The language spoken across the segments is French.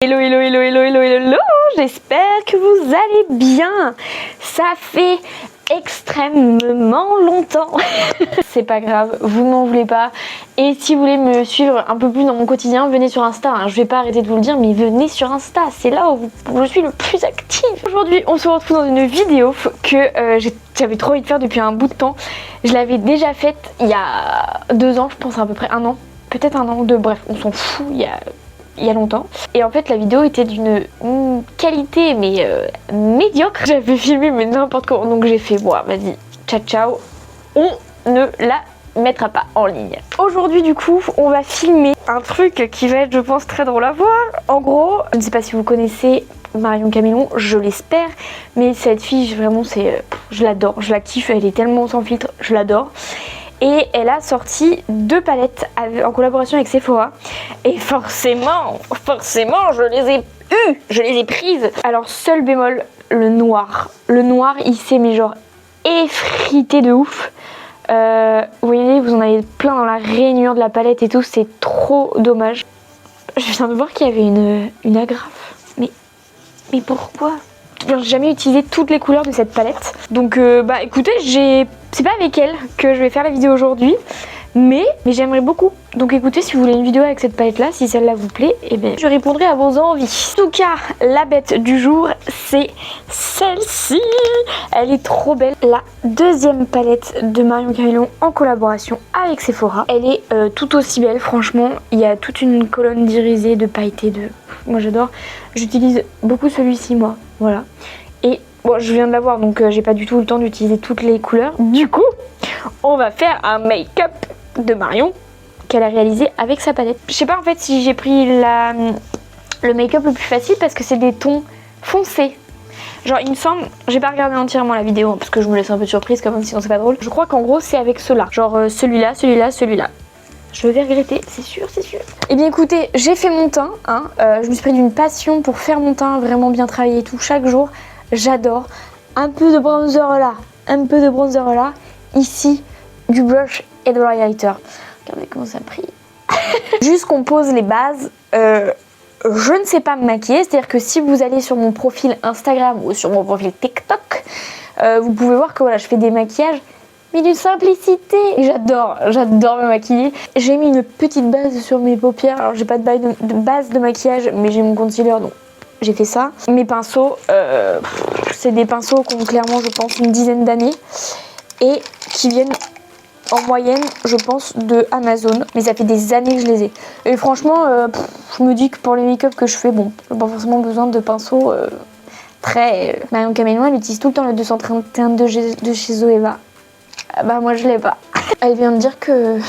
Hello, hello, hello, hello, hello, hello, j'espère que vous allez bien. Ça fait extrêmement longtemps. C'est pas grave, vous m'en voulez pas. Et si vous voulez me suivre un peu plus dans mon quotidien, venez sur Insta, hein. Je vais pas arrêter de vous le dire, mais venez sur Insta, c'est là où je suis le plus active. Aujourd'hui, on se retrouve dans une vidéo que j'avais trop envie de faire depuis un bout de temps. Je l'avais déjà faite il y a 2 ans, je pense à peu près 1 an. Peut-être 1 an ou 2, bref, on s'en fout, il y a longtemps. Et en fait la vidéo était d'une qualité mais médiocre. J'avais filmé mais n'importe comment, donc j'ai fait bon vas-y, ciao ciao, on ne la mettra pas en ligne. Aujourd'hui du coup on va filmer un truc qui va être je pense très drôle à voir. En gros, je ne sais pas si vous connaissez Marion Camélon, je l'espère, mais cette fille vraiment c'est je l'adore, je la kiffe, elle est tellement sans filtre, je l'adore. Et elle a sorti 2 palettes en collaboration avec Sephora. Et forcément, je les ai prises. Alors seul bémol, le noir. Le noir, il s'est mais genre effrité de ouf. Vous voyez, vous en avez plein dans la rainure de la palette et tout, c'est trop dommage. Je viens de voir qu'il y avait une agrafe. Mais pourquoi ? J'ai jamais utilisé toutes les couleurs de cette palette. Donc bah écoutez, c'est pas avec elle que je vais faire la vidéo aujourd'hui, mais j'aimerais beaucoup. Donc écoutez, si vous voulez une vidéo avec cette palette là, si celle-là vous plaît, eh bien je répondrai à vos envies. En tout cas, la bête du jour, c'est celle-ci. Elle est trop belle. La 2e palette de Marion Camélon en collaboration avec Sephora. Elle est tout aussi belle, franchement. Il y a toute une colonne d'irisée, de pailletés, moi j'adore. J'utilise beaucoup celui-ci moi, voilà. Et bon, je viens de l'avoir donc j'ai pas du tout le temps d'utiliser toutes les couleurs. Du coup, on va faire un make-up de Marion qu'elle a réalisé avec sa palette. Je sais pas en fait si j'ai pris le make-up le plus facile parce que c'est des tons foncés. Genre il me semble, j'ai pas regardé entièrement la vidéo parce que je me laisse un peu de surprise quand même sinon c'est pas drôle. Je crois qu'en gros c'est avec ceux-là, genre celui-là, celui-là, celui-là. Je vais regretter, c'est sûr, c'est sûr. Et bien écoutez, j'ai fait mon teint, hein. Je me suis pris d'une passion pour faire mon teint, vraiment bien travaillé et tout, chaque jour. J'adore. Un peu de bronzer là, un peu de bronzer là. Ici, du blush et de l'highlighter. Regardez comment ça brille. Juste qu'on pose les bases. Je ne sais pas me maquiller, c'est-à-dire que si vous allez sur mon profil Instagram ou sur mon profil TikTok, vous pouvez voir que voilà, je fais des maquillages mais d'une simplicité. J'adore me maquiller. J'ai mis une petite base sur mes paupières. Alors j'ai pas de base de maquillage, mais j'ai mon concealer donc j'ai fait ça. Mes pinceaux, c'est des pinceaux qui ont clairement je pense une dizaine d'années et qui viennent en moyenne je pense de Amazon, mais ça fait des années que je les ai. Et franchement je me dis que pour les make-up que je fais, bon, j'ai pas forcément besoin de pinceaux très... Marion Camélon elle utilise tout le temps le 231 de chez Zoeva. Bah moi je l'ai pas. Elle vient de dire que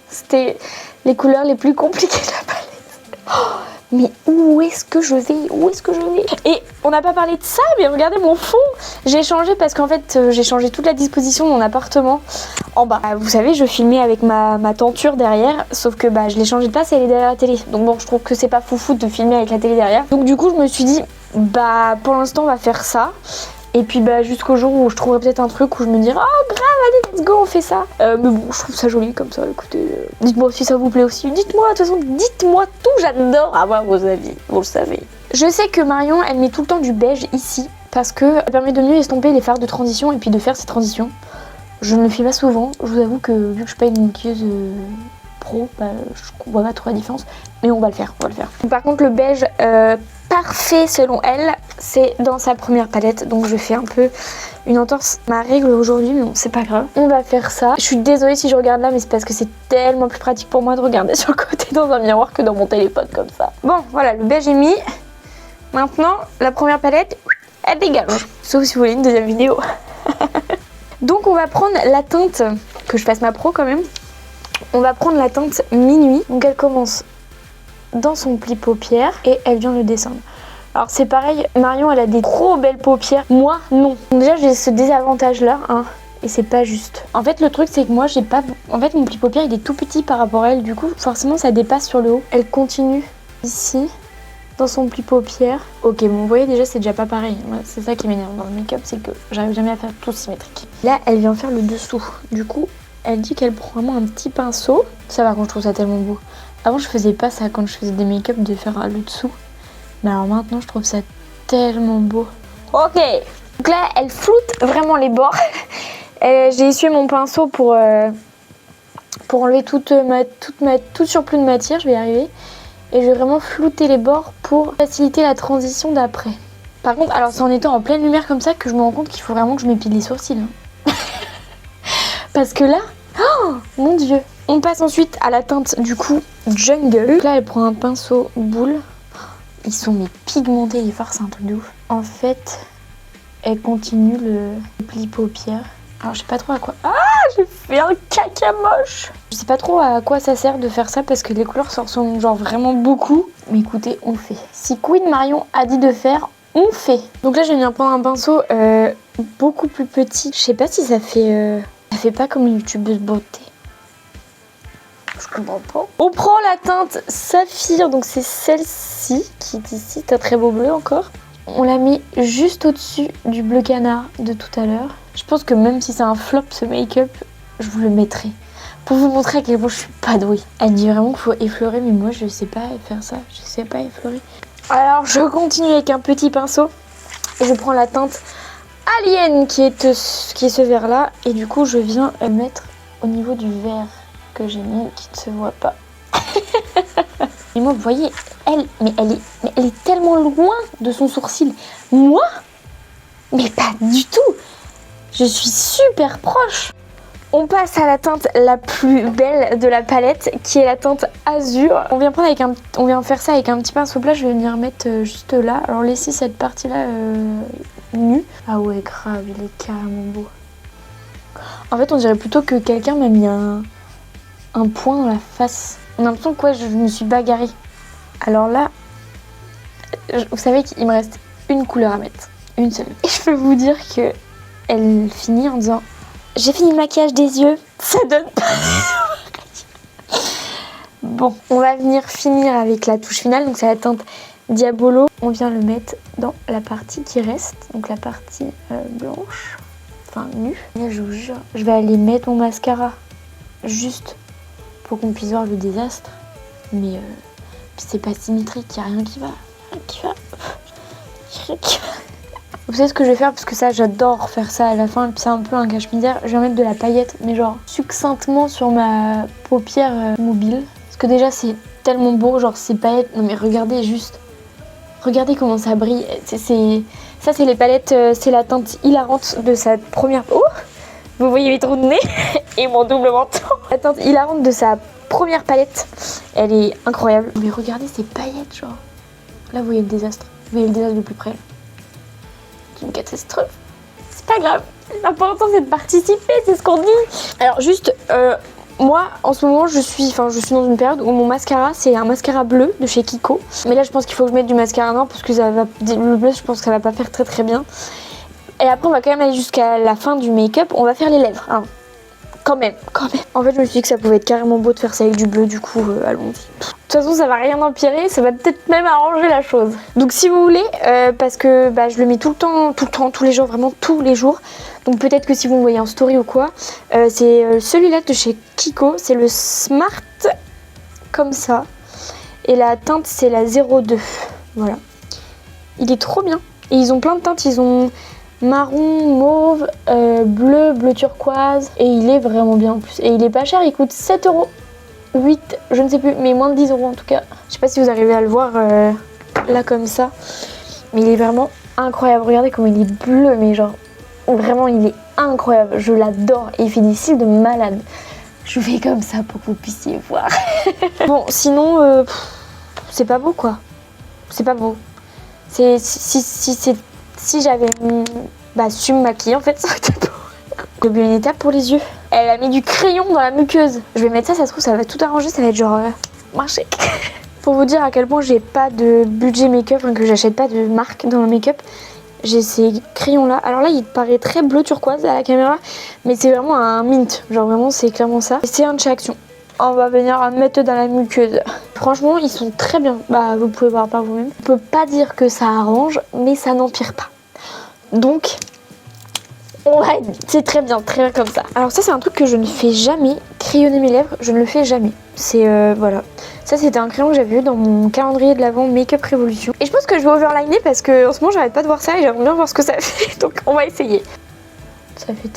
c'était les couleurs les plus compliquées de la palette. Oh, mais où est-ce que je vais? Et on n'a pas parlé de ça, mais regardez mon fond. J'ai changé parce qu'en fait j'ai changé toute la disposition de mon appartement en bas. Vous savez, je filmais avec ma tenture derrière, sauf que bah je l'ai changé de place et elle est derrière la télé. Donc bon, je trouve que c'est pas foufou de filmer avec la télé derrière. Donc du coup je me suis dit bah pour l'instant on va faire ça. Et puis bah jusqu'au jour où je trouverai peut-être un truc où je me dirai oh grave allez let's go on fait ça. Mais bon je trouve ça joli comme ça, écoutez. Dites-moi si ça vous plaît aussi. Dites-moi de toute façon, dites-moi tout, j'adore avoir vos avis, vous le savez. Je sais que Marion elle met tout le temps du beige ici parce que elle permet de mieux estomper les fards de transition et puis de faire ces transitions. Je ne le fais pas souvent, je vous avoue que vu que je suis pas une maquilleuse pro, bah, je vois pas trop la différence. Mais on va le faire, Par contre le beige parfait selon elle, c'est dans sa première palette. Donc je fais un peu une entorse à ma règle aujourd'hui, mais bon c'est pas grave. On va faire ça. Je suis désolée si je regarde là, mais c'est parce que c'est tellement plus pratique pour moi de regarder sur le côté dans un miroir que dans mon téléphone comme ça. Bon voilà, le beige est mis. Maintenant la première palette, elle dégage. Sauf si vous voulez une deuxième vidéo. Donc on va prendre la teinte, que je fasse ma pro quand même. On va prendre la teinte Minuit. Donc elle commence dans son pli paupière et elle vient le descendre. Alors c'est pareil, Marion elle a des trop belles paupières, moi non. Donc déjà j'ai ce désavantage là, hein, et c'est pas juste. En fait le truc c'est que moi j'ai pas... En fait mon pli paupière il est tout petit par rapport à elle, du coup forcément ça dépasse sur le haut. Elle continue ici, dans son pli paupière. Ok bon vous voyez déjà c'est déjà pas pareil. C'est ça qui m'énerve dans le make-up, c'est que j'arrive jamais à faire tout symétrique. Là elle vient faire le dessous, du coup elle dit qu'elle prend vraiment un petit pinceau. Ça par contre je trouve ça tellement beau. Avant je faisais pas ça quand je faisais des make-up de faire le dessous. Mais alors maintenant, je trouve ça tellement beau. Ok. Donc là, elle floute vraiment les bords. J'ai essuyé mon pinceau pour enlever toute surplus de matière. Je vais y arriver. Et je vais vraiment flouter les bords pour faciliter la transition d'après. Par contre, alors c'est en étant en pleine lumière comme ça que je me rends compte qu'il faut vraiment que je m'épile les sourcils. Hein. Parce que là, oh mon dieu. On passe ensuite à la teinte du coup Jungle. Là, elle prend un pinceau boule. Ils sont mais pigmentés les fards, c'est un truc de ouf. En fait, elle continue le pli paupières. Alors je sais pas trop à quoi... Ah, j'ai fait un caca moche. Je sais pas trop à quoi ça sert de faire ça parce que les couleurs se ressemblent genre vraiment beaucoup. Mais écoutez, on fait. Si Queen Marion a dit de faire, on fait. Donc là, je viens prendre un pinceau beaucoup plus petit. Je sais pas si ça fait... Ça fait pas comme une youtubeuse beauté. Je comprends pas. On prend la teinte Saphir, donc c'est celle-ci qui est ici. C'est un très beau bleu encore. On la met juste au-dessus du bleu canard de tout à l'heure. Je pense que même si c'est un flop ce make-up, je vous le mettrai. Pour vous montrer à quel point je suis pas douée. Elle dit vraiment qu'il faut effleurer, mais moi je sais pas faire ça. Je sais pas effleurer. Alors je continue avec un petit pinceau. Et je prends la teinte Alien qui est ce vert là. Et du coup je viens mettre au niveau du vert que j'ai mis, qui ne se voit pas. Et moi vous voyez, elle est tellement loin de son sourcil. Moi, mais pas du tout. Je suis super proche. On passe à la teinte la plus belle de la palette, qui est la teinte Azur. On vient faire ça avec un petit pinceau plat. Je vais venir mettre juste là. Alors laissez cette partie-là nue. Ah ouais, grave, il est carrément beau. En fait, on dirait plutôt que quelqu'un m'a mis un point dans la face. On a l'impression que je me suis bagarrée. Alors là, vous savez qu'il me reste une couleur à mettre. Une seule. Et je peux vous dire que elle finit en disant « J'ai fini le maquillage des yeux, ça donne pas... » Bon, on va venir finir avec la touche finale. Donc c'est la teinte Diabolo. On vient le mettre dans la partie qui reste. Donc la partie blanche. Enfin nue. Et je vous jure, je vais aller mettre mon mascara. Juste pour qu'on puisse voir le désastre. Mais c'est pas symétrique, il n'y a rien qui va. Vous savez ce que je vais faire, parce que ça j'adore faire ça à la fin, et puis c'est un peu un cache-misère. Je vais mettre de la paillette, mais genre succinctement sur ma paupière mobile. Parce que déjà c'est tellement beau, genre ces paillettes. Non mais regardez juste. Regardez comment ça brille. Ça c'est les palettes, c'est la teinte hilarante de sa première... Oh, vous voyez mes trous de nez et mon double menton. La teinte hilarante de sa première palette, elle est incroyable. Mais regardez ces paillettes, genre. Là vous voyez le désastre. Vous voyez le désastre de plus près. C'est une catastrophe. C'est pas grave. L'important c'est de participer, c'est ce qu'on dit. Alors juste, moi en ce moment je suis dans une période où mon mascara c'est un mascara bleu de chez Kiko. Mais là je pense qu'il faut que je mette du mascara noir parce que le bleu je pense que ça va pas faire très très bien. Et après on va quand même aller jusqu'à la fin du make-up. On va faire les lèvres. Hein. Quand même. En fait je me suis dit que ça pouvait être carrément beau de faire ça avec du bleu, du coup allons-y. De toute façon ça va rien empirer, ça va peut-être même arranger la chose. Donc si vous voulez, parce que je le mets tout le temps, tous les jours, vraiment tous les jours. Donc peut-être que si vous me voyez en story ou quoi, c'est celui-là de chez Kiko, c'est le Smart, comme ça. Et la teinte c'est la 02, voilà. Il est trop bien. Et ils ont plein de teintes, ils ont... marron, mauve, bleu turquoise. Et il est vraiment bien en plus. Et il est pas cher, il coûte 7 €. 8, je ne sais plus, mais moins de 10 € en tout cas. Je sais pas si vous arrivez à le voir là comme ça. Mais il est vraiment incroyable. Regardez comment il est bleu, mais genre vraiment il est incroyable. Je l'adore et il fait des cils de malade. Je fais comme ça pour que vous puissiez voir. Bon, sinon, c'est pas beau quoi. C'est pas beau. Si j'avais su me maquiller, en fait, ça aurait été beau. J'ai oublié une étape pour les yeux. Elle a mis du crayon dans la muqueuse. Je vais mettre ça se trouve, ça va tout arranger, ça va être genre marché. Pour vous dire à quel point j'ai pas de budget make-up, que j'achète pas de marque dans le make-up, j'ai ces crayons-là. Alors là, il paraît très bleu turquoise à la caméra, mais c'est vraiment un mint. Genre vraiment, c'est clairement ça. C'est un de chez Action. On va venir mettre dans la muqueuse. Franchement, ils sont très bien. Vous pouvez voir par vous-même. On peut pas dire que ça arrange, mais ça n'empire pas. Donc, ouais, c'est très bien comme ça. Alors ça, c'est un truc que je ne fais jamais. Crayonner mes lèvres, je ne le fais jamais. C'est, voilà. Ça c'était un crayon que j'avais eu dans mon calendrier de l'avant Make-up Révolution. Et je pense que je vais overliner parce que en ce moment j'arrête pas de voir ça et j'aimerais bien voir ce que ça fait. Donc on va essayer. Ça fait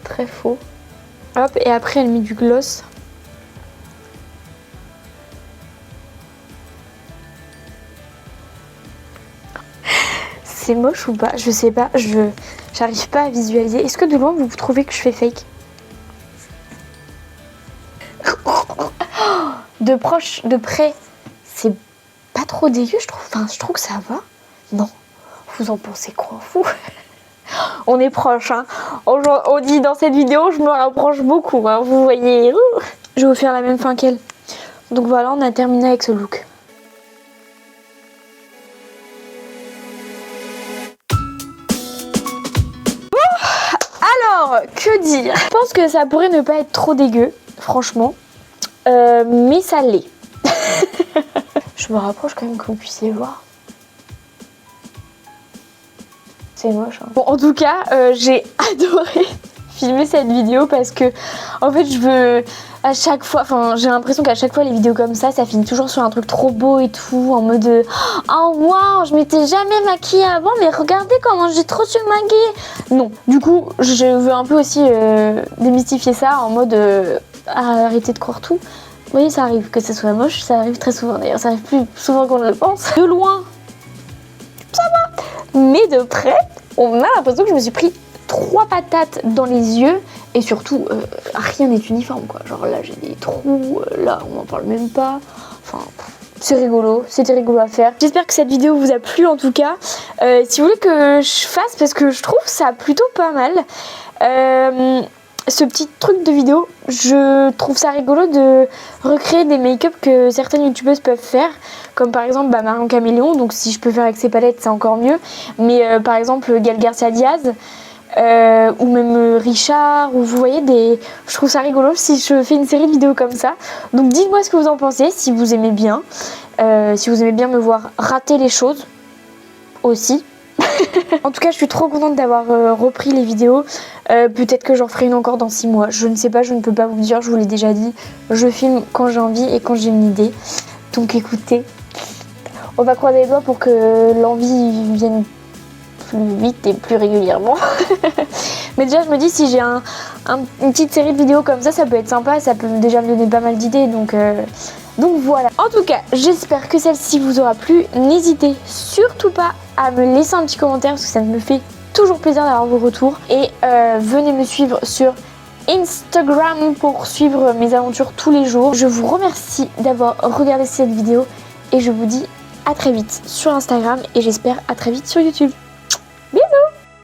très faux. Hop, et après elle met du gloss. C'est moche ou pas? Je sais pas, j'arrive pas à visualiser. Est-ce que de loin vous trouvez que je fais fake? De proche, de près, c'est pas trop dégueu, je trouve. Enfin, je trouve que ça va. Non, vous en pensez quoi, vous? On est proche, hein. On dit dans cette vidéo, je me rapproche beaucoup, hein. Vous voyez. Je vais vous faire la même fin qu'elle. Donc voilà, on a terminé avec ce look. Alors, que dire? Je pense que ça pourrait ne pas être trop dégueu, franchement. Mais ça l'est. Je me rapproche quand même que vous puissiez voir. C'est moche, hein. Bon, en tout cas, j'ai adoré filmer cette vidéo parce que en fait je veux à chaque fois, enfin j'ai l'impression qu'à chaque fois les vidéos comme ça finit toujours sur un truc trop beau et tout, en mode oh waouh, je m'étais jamais maquillée avant mais regardez comment j'ai trop su maquiller. Non, du coup je veux un peu aussi démystifier ça en mode arrêtez de croire tout. Vous voyez, ça arrive que ce soit moche, ça arrive très souvent d'ailleurs, ça arrive plus souvent qu'on ne le pense. De loin ça va, mais de près on a l'impression que je me suis pris 3 patates dans les yeux et surtout rien n'est uniforme quoi. Genre là j'ai des trous, là on n'en parle même pas. Enfin c'est rigolo, c'était rigolo à faire. J'espère que cette vidéo vous a plu en tout cas. Si vous voulez que je fasse, parce que je trouve ça plutôt pas mal, ce petit truc de vidéo, je trouve ça rigolo de recréer des make-up que certaines youtubeuses peuvent faire, comme par exemple Marion Caméléon, donc si je peux faire avec ses palettes c'est encore mieux, mais par exemple Gaël Garcia Diaz, ou même Richard, ou vous voyez je trouve ça rigolo si je fais une série de vidéos comme ça. Donc dites-moi ce que vous en pensez, si vous aimez bien, si vous aimez bien me voir rater les choses aussi. En tout cas je suis trop contente d'avoir repris les vidéos. Peut-être que j'en ferai une encore dans 6 mois, je ne sais pas, je ne peux pas vous dire, je vous l'ai déjà dit, je filme quand j'ai envie et quand j'ai une idée. Donc écoutez, on va croiser les doigts pour que l'envie vienne plus vite et plus régulièrement. Mais déjà je me dis, si j'ai une petite série de vidéos comme ça, ça peut être sympa, ça peut déjà me donner pas mal d'idées, donc voilà. En tout cas j'espère que celle-ci vous aura plu. N'hésitez surtout pas à me laisser un petit commentaire parce que ça me fait toujours plaisir d'avoir vos retours, et venez me suivre sur Instagram pour suivre mes aventures tous les jours. Je vous remercie d'avoir regardé cette vidéo et je vous dis à très vite sur Instagram et j'espère à très vite sur YouTube.